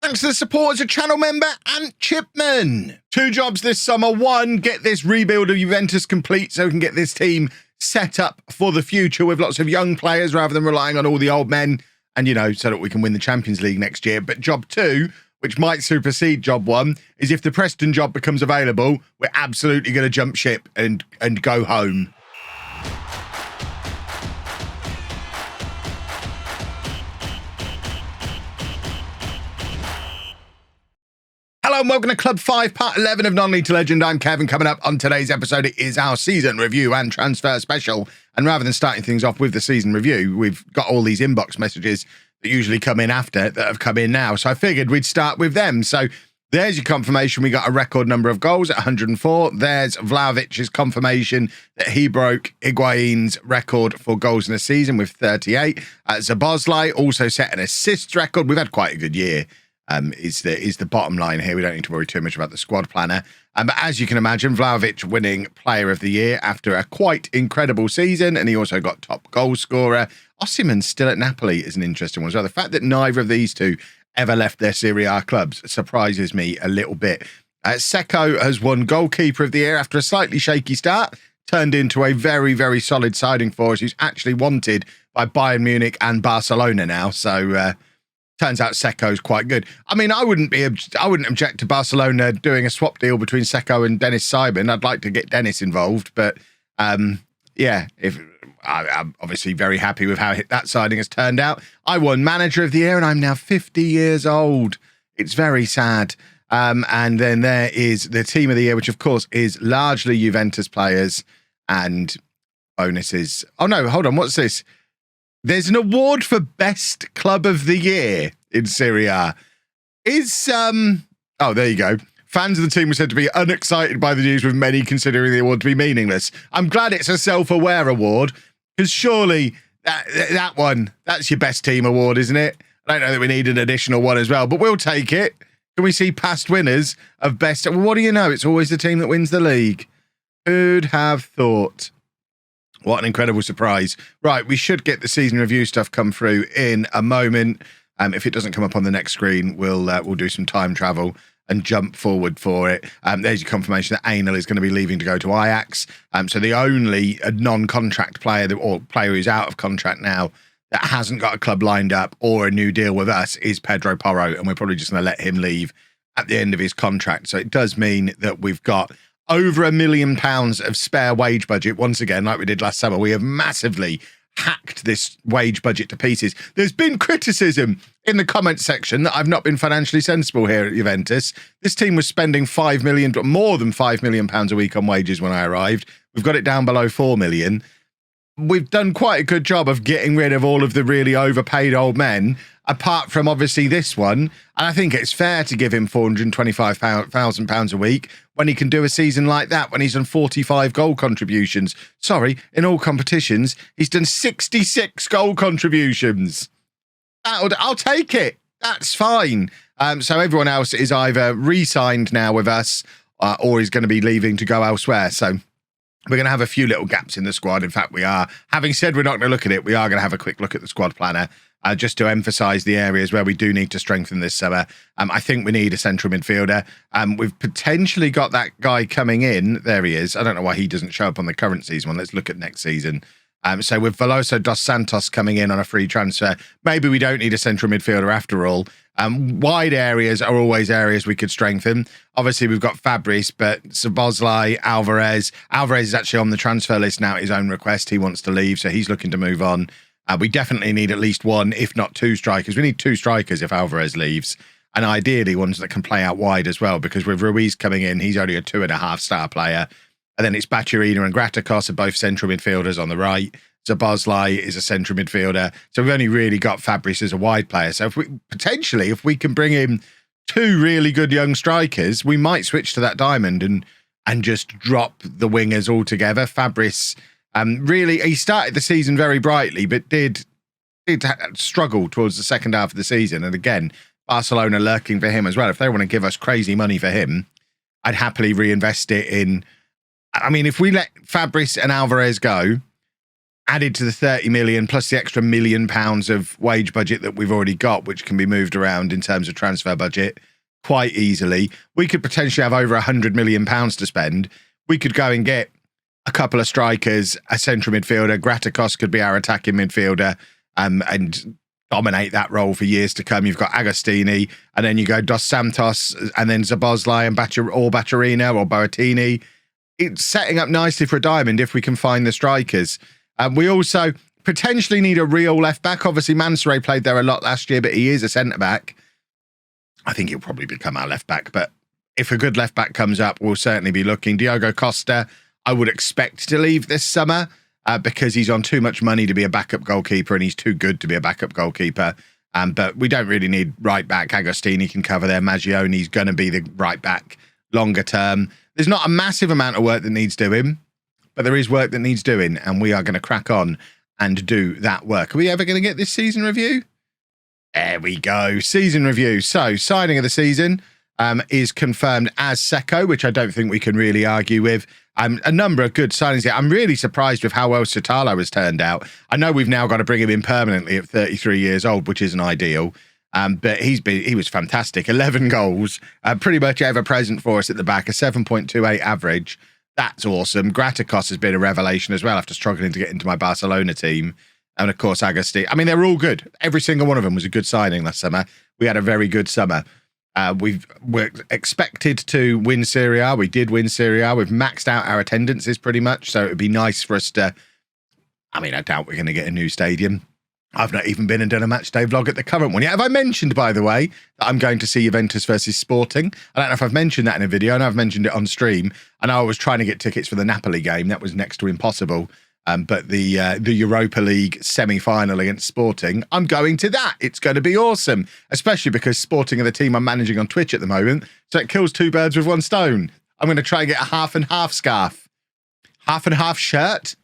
Thanks to the support as a channel member, Ant Chipman. 2 jobs this summer. 1, get this rebuild of Juventus complete so we can get this team set up for the future with lots of young players rather than relying on all the old men and, you know, so that we can win the Champions League next year. But job 2, which might supersede job 1, is if the Preston job becomes available, we're absolutely going to jump ship and go home. Hello and welcome to Club 5, Part 11 of Non-League to Legend. I'm Kevin. Coming up on today's episode, it is our season review and transfer special. And rather than starting things off with the season review, we've got all these inbox messages that usually come in after that have come in now. So I figured we'd start with them. So there's your confirmation. We got a record number of goals at 104. There's Vlahovic's confirmation that he broke Higuain's record for goals in a season with 38. Szoboszlai also set an assists record. We've had quite a good year. Is the bottom line here. We don't need to worry too much about the squad planner. But as you can imagine, Vlahovic winning Player of the Year after a quite incredible season, and he also got top goal scorer. Osimhen's still at Napoli is an interesting one as well. The fact that neither of these two ever left their Serie A clubs surprises me a little bit. Seco has won Goalkeeper of the Year after a slightly shaky start, turned into a very, very solid siding for us, who's actually wanted by Bayern Munich and Barcelona now. So turns out Seco's quite good. I mean, I wouldn't object to Barcelona doing a swap deal between Seco and Dennis Simon. I'd like to get Dennis involved, but yeah, I'm obviously very happy with how that signing has turned out. I won Manager of the Year, and I'm now 50 years old. It's very sad. And then there is the Team of the Year, which of course is largely Juventus players and bonuses. Oh no, hold on, what's this? There's an award for Best Club of the Year in Serie A. Oh, there you go. Fans of the team were said to be unexcited by the news, with many considering the award to be meaningless. I'm glad it's a self-aware award, because surely that's your best team award, isn't it? I don't know that we need an additional one as well, but we'll take it. Can we see past winners of best? Well, what do you know? It's always the team that wins the league. Who'd have thought? What an incredible surprise. Right, we should get the season review stuff come through in a moment. If it doesn't come up on the next screen, we'll do some time travel and jump forward for it. There's your confirmation that Anel is going to be leaving to go to Ajax. So the only non-contract player or player who's out of contract now that hasn't got a club lined up or a new deal with us is Pedro Porro, and we're probably just going to let him leave at the end of his contract. So it does mean that we've got over £1 million of spare wage budget. Once again, like we did last summer, we have massively hacked this wage budget to pieces. There's been criticism in the comments section that I've not been financially sensible here at Juventus. This team was spending more than £5 million a week on wages when I arrived. We've got it down below 4 million. We've done quite a good job of getting rid of all of the really overpaid old men, apart from obviously this one. And I think it's fair to give him £425,000 a week when he can do a season like that, when he's done 45 goal contributions. Sorry, in all competitions, he's done 66 goal contributions. I'll take it. That's fine. So everyone else is either re-signed now with us or is going to be leaving to go elsewhere. So we're going to have a few little gaps in the squad. In fact, we are. Having said we're not going to look at it, we are going to have a quick look at the squad planner just to emphasise the areas where we do need to strengthen this summer. I think we need a central midfielder. We've potentially got that guy coming in. There he is. I don't know why he doesn't show up on the current season one. Let's look at next season. So with Veloso dos Santos coming in on a free transfer, maybe we don't need a central midfielder after all. Wide areas are always areas we could strengthen. Obviously, we've got Fabrice, but Szoboszlai, Alvarez. Alvarez is actually on the transfer list now at his own request. He wants to leave, so he's looking to move on. We definitely need at least 1, if not 2 strikers. We need 2 strikers if Alvarez leaves. And ideally, ones that can play out wide as well, because with Ruiz coming in, he's only a 2.5-star player. And then it's Baturina and Gratakos are both central midfielders on the right. Szoboszlai is a central midfielder. So we've only really got Fabrice as a wide player. So if we can bring in 2 really good young strikers, we might switch to that diamond and just drop the wingers altogether. Fabrice, really, he started the season very brightly, but did struggle towards the second half of the season. And again, Barcelona lurking for him as well. If they want to give us crazy money for him, I'd happily reinvest it in. I mean, if we let Fabrice and Alvarez go, added to the 30 million plus the extra £1 million of wage budget that we've already got, which can be moved around in terms of transfer budget quite easily. We could potentially have over £100 million to spend. We could go and get a couple of strikers, a central midfielder. Graticos could be our attacking midfielder, and dominate that role for years to come. You've got Agostini, and then you go Dos Santos, and then Szoboszlai and Baccarina or Boatini. It's setting up nicely for a diamond if we can find the strikers. We also potentially need a real left-back. Obviously, Mansouri played there a lot last year, but he is a centre-back. I think he'll probably become our left-back, but if a good left-back comes up, we'll certainly be looking. Diogo Costa, I would expect to leave this summer because he's on too much money to be a backup goalkeeper, and he's too good to be a backup goalkeeper. But we don't really need right-back. Agostini can cover there. Maggioni's going to be the right-back longer term. There's not a massive amount of work that needs doing, but there is work that needs doing, and we are going to crack on and do that work. Are we ever going to get this season review? There we go. Season review. So, signing of the season is confirmed as Seko, which I don't think we can really argue with. A number of good signings here. I'm really surprised with how well Sotalo has turned out. I know we've now got to bring him in permanently at 33 years old, which isn't ideal. But he was fantastic. 11 goals, pretty much ever present for us at the back, a 7.28 average. That's awesome. Graticos has been a revelation as well after struggling to get into my Barcelona team. And of course, Agostini. I mean, they're all good. Every single one of them was a good signing last summer. We had a very good summer. We're expected to win Serie A. We did win Serie A. We've maxed out our attendances pretty much. So it would be nice for us to... I mean, I doubt we're going to get a new stadium. I've not even been and done a match day vlog at the current one yet. Have I mentioned, by the way, that I'm going to see Juventus versus Sporting? I don't know if I've mentioned that in a video. I know I've mentioned it on stream. I know I was trying to get tickets for the Napoli game. That was next to impossible. But the Europa League semi-final against Sporting, I'm going to that. It's going to be awesome, especially because Sporting are the team I'm managing on Twitch at the moment. So it kills two birds with one stone. I'm going to try and get a half and half scarf. Half and half shirt.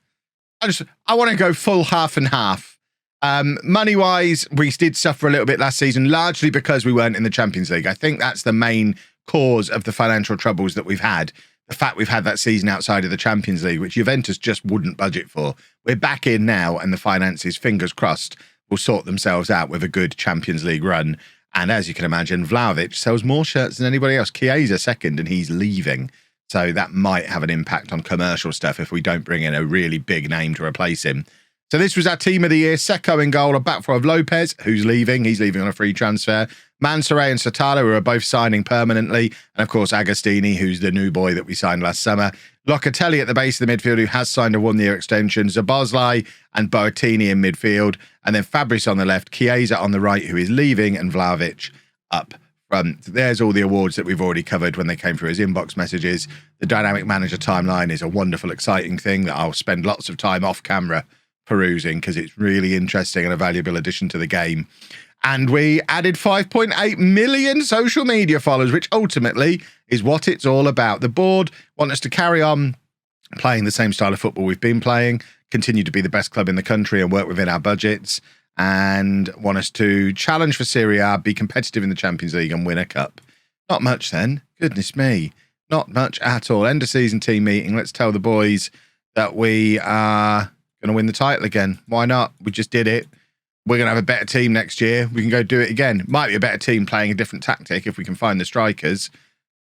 I want to go full half and half. Money-wise, we did suffer a little bit last season, largely because we weren't in the Champions League. I think that's the main cause of the financial troubles that we've had. The fact we've had that season outside of the Champions League, which Juventus just wouldn't budget for. We're back in now, and the finances, fingers crossed, will sort themselves out with a good Champions League run. And as you can imagine, Vlahovic sells more shirts than anybody else. Chiesa second, and he's leaving. So that might have an impact on commercial stuff if we don't bring in a really big name to replace him. So this was our team of the year. Seko in goal, a back four of Lopez, who's leaving. He's leaving on a free transfer. Mansouri and Sotalo, who are both signing permanently. And of course, Agostini, who's the new boy that we signed last summer. Locatelli at the base of the midfield, who has signed a one-year extension. Szoboszlai and Boatini in midfield. And then Fabrice on the left, Chiesa on the right, who is leaving, and Vlahovic up front. There's all the awards that we've already covered when they came through as inbox messages. The Dynamic Manager timeline is a wonderful, exciting thing that I'll spend lots of time off camera perusing because it's really interesting and a valuable addition to the game. And we added 5.8 million social media followers, which ultimately is what it's all about. The board want us to carry on playing the same style of football we've been playing, continue to be the best club in the country and work within our budgets, and want us to challenge for Serie A, be competitive in the Champions League and win a cup. Not much then. Goodness me. Not much at all. End of season team meeting. Let's tell the boys that we are going to win the title again. Why not? We just did it. We're going to have a better team next year. We can go do it again. Might be a better team playing a different tactic if we can find the strikers,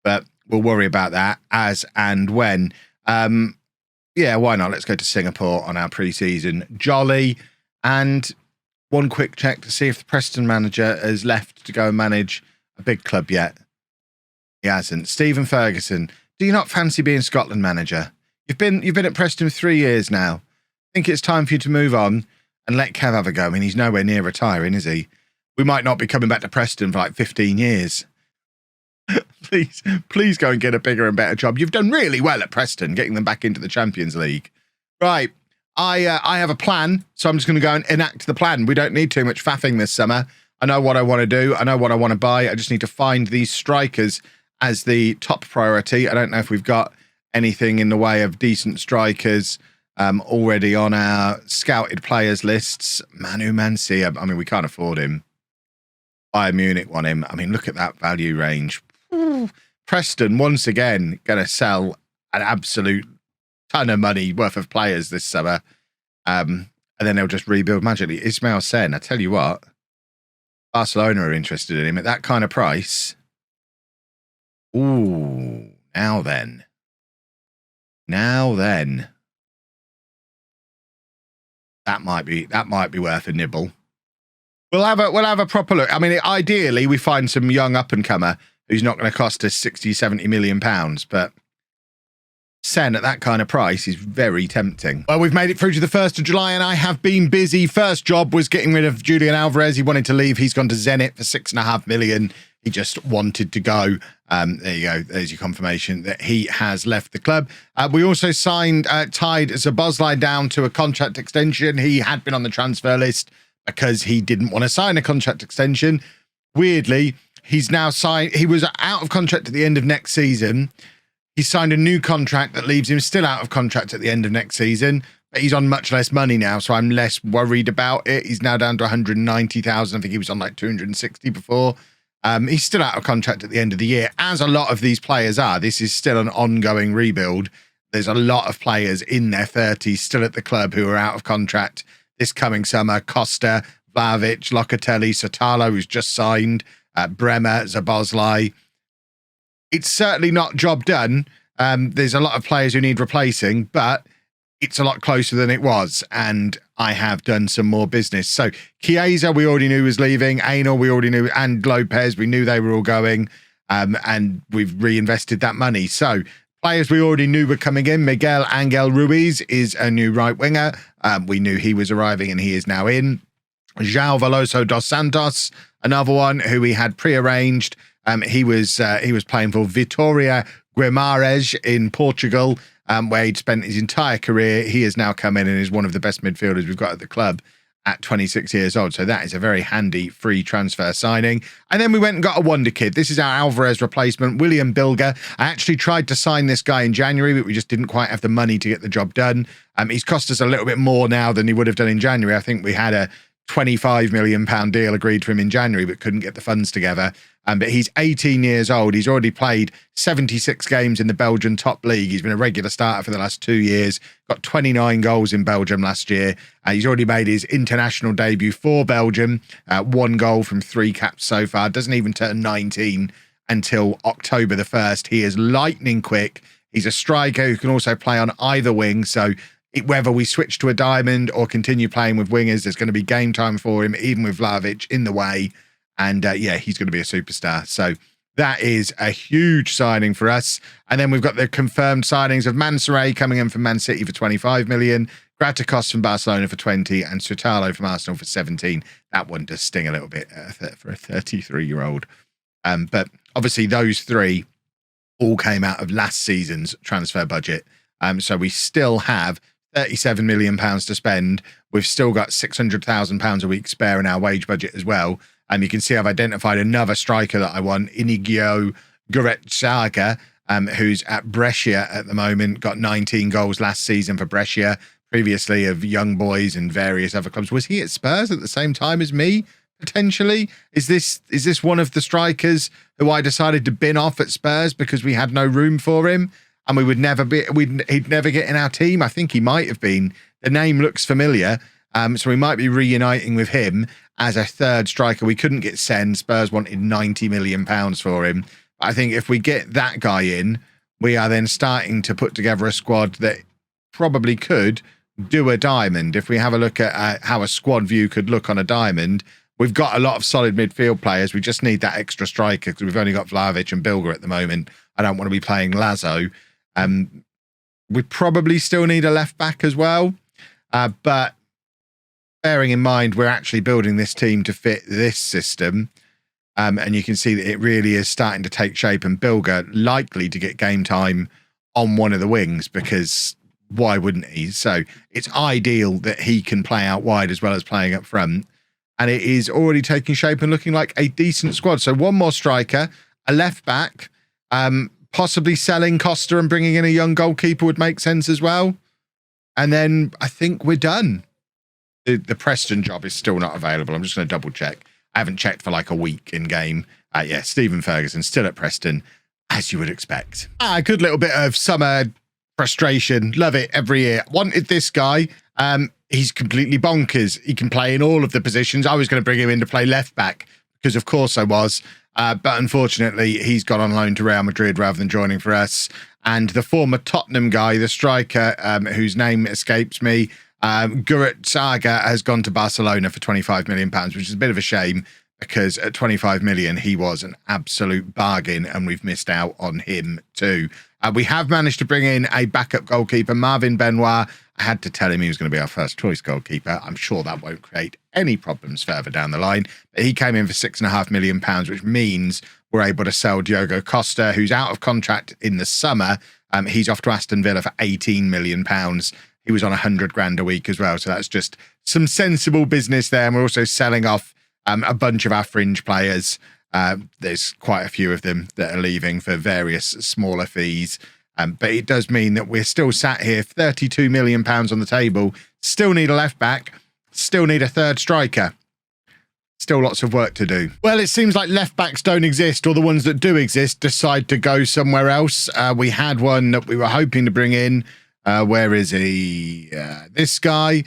but we'll worry about that as and when. Yeah, why not? Let's go to Singapore on our pre-season jolly. And one quick check to see if the Preston manager has left to go and manage a big club yet. He hasn't. Stephen Ferguson, do you not fancy being Scotland manager? You've been at Preston 3 years now. I think it's time for you to move on and let Kev have a go. I mean, he's nowhere near retiring, is he? We might not be coming back to Preston for like 15 years. Please go and get a bigger and better job. You've done really well at Preston, getting them back into the Champions League. Right. I have a plan, so I'm just going to go and enact the plan. We don't need too much faffing this summer. I know what I want to do. I know what I want to buy. I just need to find these strikers as the top priority. I don't know if we've got anything in the way of decent strikers already on our scouted players lists. Manu Mansi, I mean, we can't afford him. Bayern Munich want him. I mean, look at that value range. Preston, once again, going to sell an absolute ton of money worth of players this summer. and then they'll just rebuild magically. Ismail Sen, I tell you what, Barcelona are interested in him at that kind of price. Ooh, now then. That might be worth a nibble. We'll have a proper look. I mean, ideally, we find some young up-and-comer who's not going to cost us 60, 70 million pounds, but Sen at that kind of price is very tempting. Well, we've made it through to the 1st of July, and I have been busy. First job was getting rid of Julian Alvarez. He wanted to leave. He's gone to Zenit for $6.5 million. He just wanted to go. There you go. There's your confirmation that he has left the club. We also tied Zabozlai down to a contract extension. He had been on the transfer list because he didn't want to sign a contract extension. Weirdly, he's now signed. He was out of contract at the end of next season. He signed a new contract that leaves him still out of contract at the end of next season, but he's on much less money now, so I'm less worried about it. He's now down to 190,000. I think he was on like 260 before. He's still out of contract at the end of the year, as a lot of these players are. This is still an ongoing rebuild. There's a lot of players in their 30s still at the club who are out of contract this coming summer. Costa, Vlahovic, Locatelli, Sotalo, who's just signed, Bremer, Zabozlai. It's certainly not job done. There's a lot of players who need replacing, but it's a lot closer than it was, and I have done some more business. So Chiesa, we already knew was leaving. Ainel, we already knew, and Lopez, we knew they were all going, and we've reinvested that money. So players we already knew were coming in. Miguel Angel Ruiz is a new right winger. We knew he was arriving, and he is now in. João Veloso dos Santos, another one who we had prearranged. He was playing for Vitória Guimarães in Portugal, where he'd spent his entire career. He has now come in and is one of the best midfielders we've got at the club at 26 years old. So that is a very handy free transfer signing. And then we went and got a wonder kid. This is our Alvarez replacement, William Bilger. I actually tried to sign this guy in January, but we just didn't quite have the money to get the job done. He's cost us a little bit more now than he would have done in January. I think we had a £25 million deal agreed for him in January, but couldn't get the funds together. But he's 18 years old. He's already played 76 games in the Belgian top league. He's been a regular starter for the last 2 years, got 29 goals in Belgium last year. He's already made his international debut for Belgium, 1 goal from 3 caps so far. Doesn't even turn 19 until October the 1st. He is lightning quick. He's a striker who can also play on either wing. So whether we switch to a diamond or continue playing with wingers, there's going to be game time for him, even with Vlahovic in the way. And yeah, he's going to be a superstar. So that is a huge signing for us. And then we've got the confirmed signings of Mansouri coming in from Man City for 25 million, Graticos from Barcelona for 20, and Sotalo from Arsenal for 17. That one does sting a little bit for a 33-year-old. But obviously those three all came out of last season's transfer budget. So we still have £37 million to spend. We've still got £600,000 a week spare in our wage budget as well. You can see I've identified another striker that I want, Inigo Goretzka, who's at Brescia at the moment, got 19 goals last season for Brescia, previously of Young Boys and various other clubs. Was he at Spurs at the same time as me, potentially? Is this one of the strikers who I decided to bin off at Spurs because we had no room for him? And he'd never get in our team. I think he might have been. The name looks familiar. So we might be reuniting with him as a third striker. We couldn't get Sen. Spurs wanted £90 million for him. But I think if we get that guy in, we are then starting to put together a squad that probably could do a diamond. If we have a look at how a squad view could look on a diamond, we've got a lot of solid midfield players. We just need that extra striker because we've only got Vlahovic and Bilger at the moment. I don't want to be playing Lazo. We probably still need a left back as well. But bearing in mind, we're actually building this team to fit this system. And you can see that it really is starting to take shape, and Bilger likely to get game time on one of the wings because why wouldn't he? So it's ideal that he can play out wide as well as playing up front. And it is already taking shape and looking like a decent squad. So one more striker, a left back, possibly selling Costa and bringing in a young goalkeeper would make sense as well. And then I think we're done. The Preston job is still not available. I'm just going to double check. I haven't checked for like a week in game. Yeah, Stephen Ferguson still at Preston, as you would expect. A good little bit of summer frustration. Love it every year. Wanted this guy. he's completely bonkers. He can play in all of the positions. I was going to bring him in to play left back because, of course, I was. But unfortunately, he's gone on loan to Real Madrid rather than joining for us. And the former Tottenham guy, the striker, whose name escapes me, Gurat Saga, has gone to Barcelona for £25 million, which is a bit of a shame because at 25 million, he was an absolute bargain and we've missed out on him too. We have managed to bring in a backup goalkeeper, Marvin Benoit. I had to tell him he was going to be our first choice goalkeeper. I'm sure that won't create any problems further down the line. But he came in for £6.5 million, which means we're able to sell Diogo Costa, who's out of contract in the summer. He's off to Aston Villa for £18 million. He was on 100 grand a week as well. So that's just some sensible business there. And we're also selling off a bunch of our fringe players. There's quite a few of them that are leaving for various smaller fees. But it does mean that we're still sat here, £32 million on the table, still need a left back, still need a third striker. Still lots of work to do. Well, it seems like left backs don't exist, or the ones that do exist decide to go somewhere else. We had one that we were hoping to bring in. Where is he? This guy,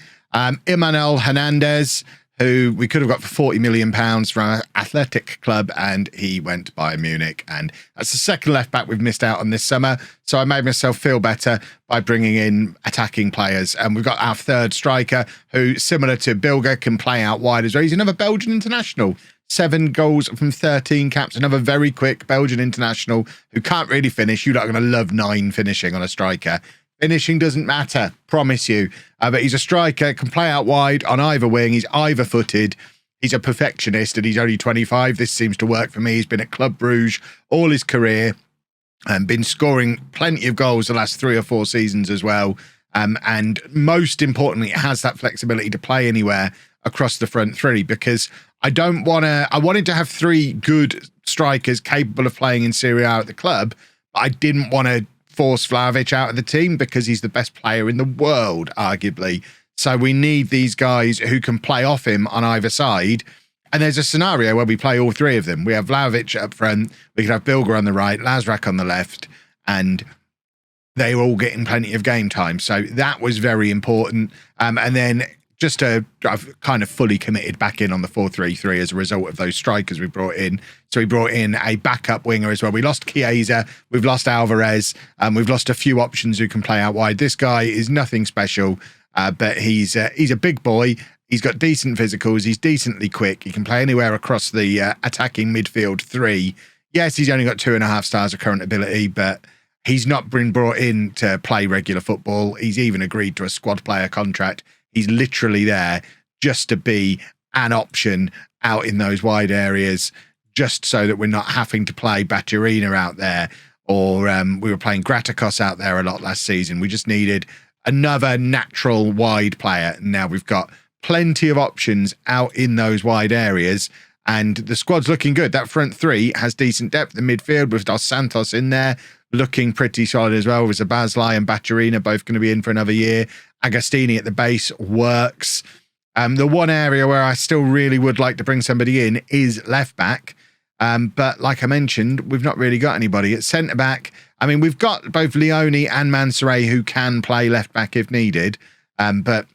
Emmanuel Hernandez, who we could have got for £40 million from our athletic club, and he went to Bayern Munich. And that's the second left back we've missed out on this summer. So I made myself feel better by bringing in attacking players. And we've got our third striker, who, similar to Bilger, can play out wide as well. He's another Belgian international. 7 goals from 13 caps. Another very quick Belgian international who can't really finish. You're not going to love 9 finishing on a striker. Finishing doesn't matter, promise you. But he's a striker, can play out wide on either wing. He's either-footed. He's a perfectionist, and he's only 25. This seems to work for me. He's been at Club Brugge all his career and been scoring plenty of goals the last 3 or 4 seasons as well. And most importantly, it has that flexibility to play anywhere across the front three, because I wanted to have 3 good strikers capable of playing in Serie A at the club, but I didn't want to force Vlahovic out of the team because he's the best player in the world, arguably. So we need these guys who can play off him on either side. And there's a scenario where we play all 3 of them. We have Vlahovic up front, we could have Bilger on the right, Lazrak on the left, and they were all getting plenty of game time. So that was very important. And then I've kind of fully committed back in on the 4-3-3 as a result of those strikers we brought in. So we brought in a backup winger as well. We lost Chiesa, we've lost Alvarez, and we've lost a few options who can play out wide. This guy is nothing special, but he's a big boy. He's got decent physicals. He's decently quick. He can play anywhere across the attacking midfield 3. Yes, he's only got 2.5 stars of current ability, but he's not been brought in to play regular football. He's even agreed to a squad player contract. He's literally there just to be an option out in those wide areas, just so that we're not having to play Baturina out there, or we were playing Gratakos out there a lot last season. We just needed another natural wide player. Now we've got plenty of options out in those wide areas, and the squad's looking good. That front 3 has decent depth. The midfield with Dos Santos in there, looking pretty solid as well. With Zabazlai and Baturina both going to be in for another year. Agostini at the base works. The one area where I still really would like to bring somebody in is left back. But like I mentioned, we've not really got anybody at centre back. I mean, we've got both Leone and Mansoret who can play left back if needed. But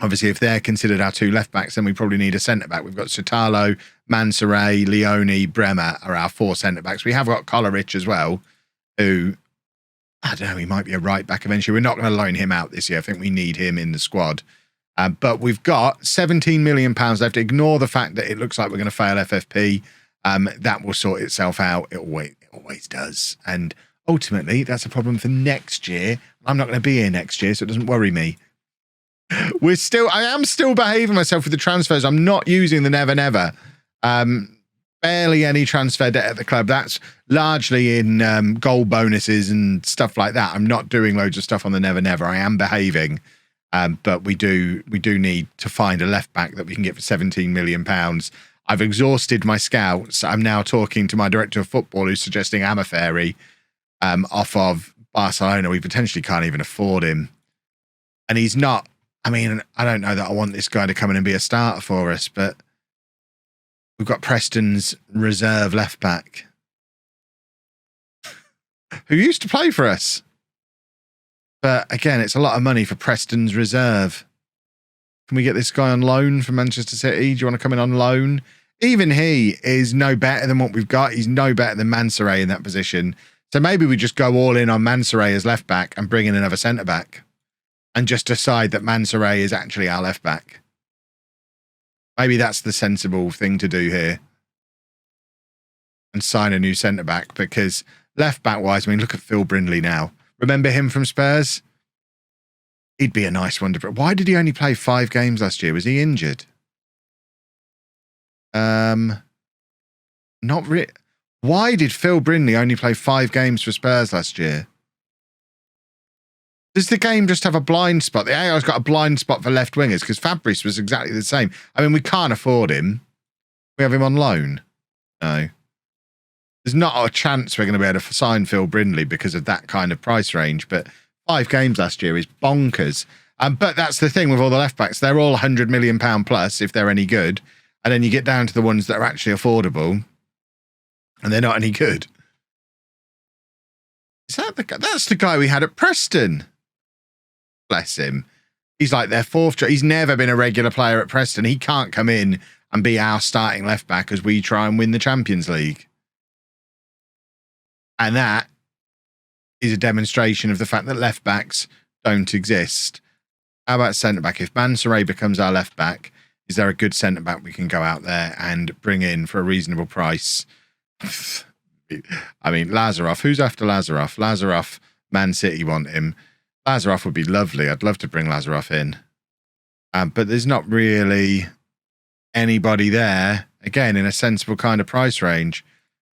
obviously, if they're considered our 2 left backs, then we probably need a centre back. We've got Sotalo, Mansoret, Leone, Bremer are our 4 centre backs. We have got Kolarich as well, who, I don't know, he might be a right back eventually. We're not going to loan him out this year. I think we need him in the squad. But we've got £17 million left. Ignore the fact that it looks like we're going to fail FFP. That will sort itself out. It always does. And ultimately, that's a problem for next year. I'm not going to be here next year, so it doesn't worry me. I am still behaving myself with the transfers. I'm not using the Never Never. Barely any transfer debt at the club. That's largely in goal bonuses and stuff like that. I'm not doing loads of stuff on the Never Never. I am behaving. But we do need to find a left back that we can get for £17 million. I've exhausted my scouts. I'm now talking to my director of football, who's suggesting Amaferri off of Barcelona. We potentially can't even afford him. And he's not, I mean, I don't know that I want this guy to come in and be a starter for us, but we've got Preston's reserve left back, who used to play for us. But again, it's a lot of money for Preston's reserve. Can we get this guy on loan from Manchester City? Do you want to come in on loan? Even he is no better than what we've got. He's no better than Mansoray in that position. So maybe we just go all in on Mansoray as left back and bring in another centre back and just decide that Mansoray is actually our left back. Maybe that's the sensible thing to do here. And sign a new centre back, because left back wise, I mean, look at Phil Brindley now. Remember him from Spurs? He'd be a nice one to. Why did he only play 5 games last year? Was he injured? Not really. Why did Phil Brindley only play 5 games for Spurs last year? Does the game just have a blind spot? The AI's got a blind spot for left wingers, because Fabris was exactly the same. I mean, we can't afford him. We have him on loan. No. There's not a chance we're going to be able to sign Phil Brindley because of that kind of price range. But 5 games last year is bonkers. But that's the thing with all the left backs. They're all £100 million plus if they're any good. And then you get down to the ones that are actually affordable and they're not any good. Is that the guy? That's the guy we had at Preston. Bless him. He's like their 4th. He's never been a regular player at Preston. He can't come in and be our starting left back as we try and win the Champions League. And that is a demonstration of the fact that left backs don't exist. How about centre back? If Mansoray becomes our left back, is there a good centre back we can go out there and bring in for a reasonable price? I mean, Lazarov. Who's after Lazarov? Lazarov, Man City want him. Lazarov would be lovely. I'd love to bring Lazarov in. But there's not really anybody there, again, in a sensible kind of price range.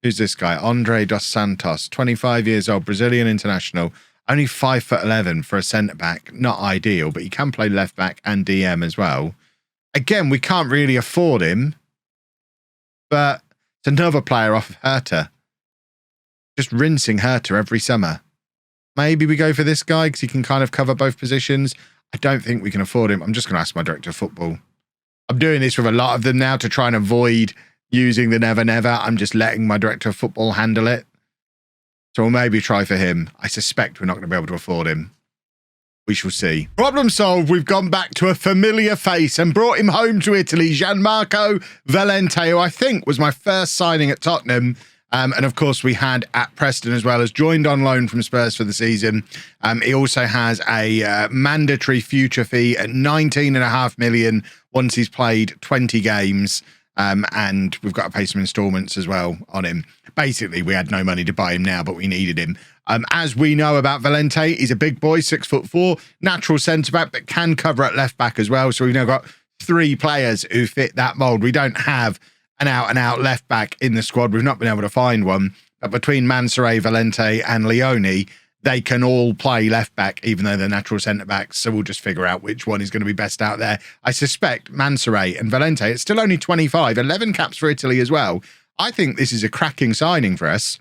Who's this guy? Andre dos Santos, 25 years old, Brazilian international, only 5'11" for a centre-back. Not ideal, but he can play left-back and DM as well. Again, we can't really afford him, but it's another player off of Hertha. Just rinsing Hertha every summer. Maybe we go for this guy because he can kind of cover both positions. I don't think we can afford him. I'm just going to ask my director of football. I'm doing this with a lot of them now to try and avoid using the never, never. I'm just letting my director of football handle it. So we'll maybe try for him. I suspect we're not going to be able to afford him. We shall see. Problem solved. We've gone back to a familiar face and brought him home to Italy. Gianmarco Valente, who I think was my first signing at Tottenham. And of course, we had at Preston as well, as joined on loan from Spurs for the season. He also has a mandatory future fee at $19.5 million once he's played 20 games. And we've got to pay some instalments as well on him. Basically, we had no money to buy him now, but we needed him. As we know about Valente, he's a big boy, 6'4", natural centre-back, but can cover at left-back as well. So we've now got 3 players who fit that mould. We don't have an out-and-out left-back in the squad. We've not been able to find one. But between Mansoray, Valente and Leone, they can all play left-back, even though they're natural centre-backs. So we'll just figure out which one is going to be best out there. I suspect Mansoray and Valente, it's still only 25, 11 caps for Italy as well. I think this is a cracking signing for us.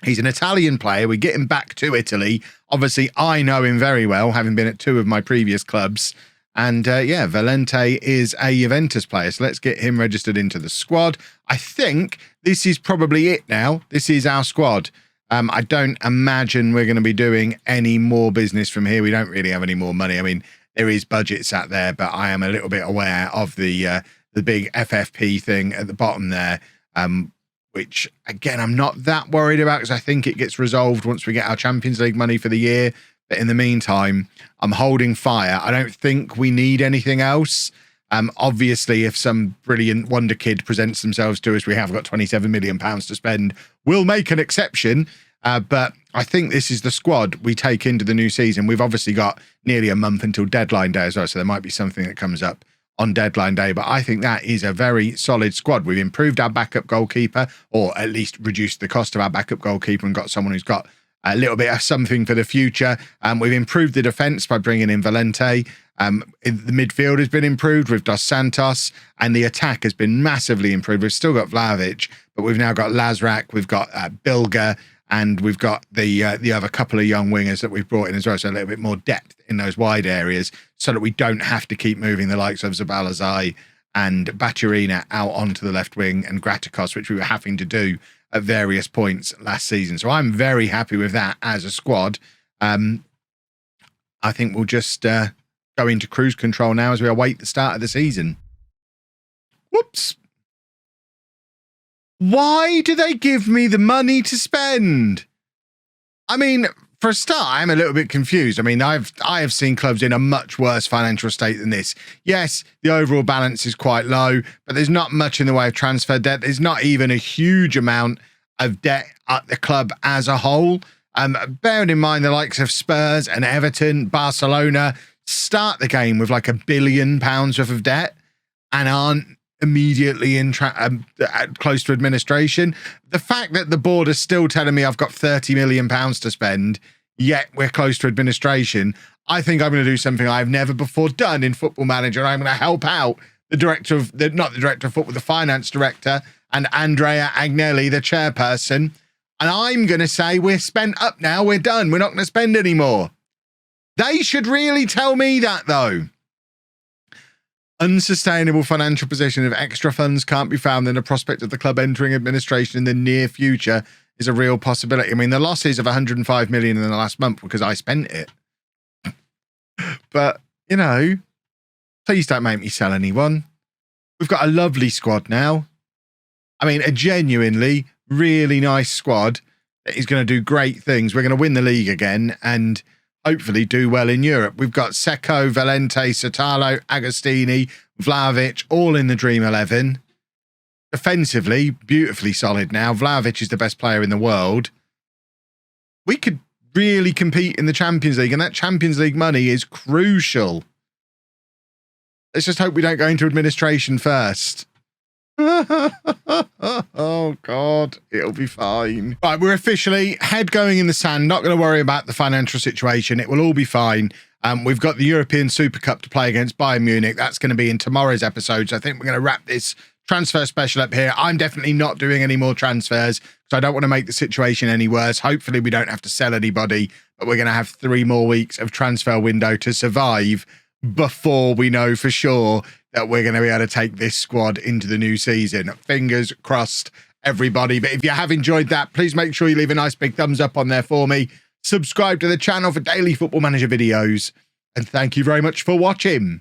He's an Italian player. We get him back to Italy. Obviously, I know him very well, having been at 2 of my previous clubs. And yeah, Valente is a Juventus player. So let's get him registered into the squad. I think this is probably it now. This is our squad. I don't imagine we're going to be doing any more business from here. We don't really have any more money. I mean, there is budgets out there, but I am a little bit aware of the big FFP thing at the bottom there, which, again, I'm not that worried about because I think it gets resolved once we get our Champions League money for the year. But in the meantime, I'm holding fire. I don't think we need anything else. Obviously, if some brilliant wonder kid presents themselves to us, we have got £27 million to spend. We'll make an exception. But I think this is the squad we take into the new season. We've obviously got nearly a month until deadline day as well. So there might be something that comes up on deadline day. But I think that is a very solid squad. We've improved our backup goalkeeper, or at least reduced the cost of our backup goalkeeper and got someone who's got a little bit of something for the future. We've improved the defence by bringing in Valente. The midfield has been improved with Dos Santos, and the attack has been massively improved. We've still got Vlahovic, but we've now got Lazrak, we've got Bilger, and we've got the other couple of young wingers that we've brought in as well, so a little bit more depth in those wide areas so that we don't have to keep moving the likes of Zabalazai and Baturina out onto the left wing and Gratikos, which we were having to do at various points last season. So I'm very happy with that as a squad. I think we'll just go into cruise control now as we await the start of the season. Whoops. Why do they give me the money to spend? I mean, for a start, I'm a little bit confused. I mean, I have seen clubs in a much worse financial state than this. Yes, the overall balance is quite low, but there's not much in the way of transfer debt. There's not even a huge amount of debt at the club as a whole. Bearing in mind the likes of Spurs and Everton, Barcelona start the game with like £1 billion worth of debt and aren't immediately close to administration. The fact that the board is still telling me I've got £30 million to spend, yet we're close to administration, I think I'm going to do something I've never before done in Football Manager. I'm going to help out the director of not the director of football, the finance director, and Andrea Agnelli, the chairperson. And I'm going to say we're spent up now. We're done. We're not going to spend anymore. They should really tell me that, though. Unsustainable financial position of extra funds can't be found, then the prospect of the club entering administration in the near future is a real possibility. I mean, the losses of 105 million in the last month because I spent it. But, you know, please don't make me sell anyone. We've got a lovely squad now. I mean, a genuinely really nice squad that is going to do great things. We're going to win the league again and hopefully do well in Europe. We've got Secco, Valente, Sotalo, Agostini, Vlahovic, all in the Dream 11. Defensively, beautifully solid now. Vlahovic is the best player in the world. We could really compete in the Champions League, and that Champions League money is crucial. Let's just hope we don't go into administration first. Oh, God, it'll be fine. Right, we're officially head going in the sand. Not going to worry about the financial situation. It will all be fine. We've got the European Super Cup to play against Bayern Munich. That's going to be in tomorrow's episode. So I think we're going to wrap this transfer special up here. I'm definitely not doing any more transfers because I don't want to make the situation any worse. Hopefully we don't have to sell anybody, but we're going to have 3 more weeks of transfer window to survive before we know for sure that we're going to be able to take this squad into the new season. Fingers crossed, everybody. But if you have enjoyed that, please make sure you leave a nice big thumbs up on there for me. Subscribe to the channel for daily Football Manager videos. And thank you very much for watching.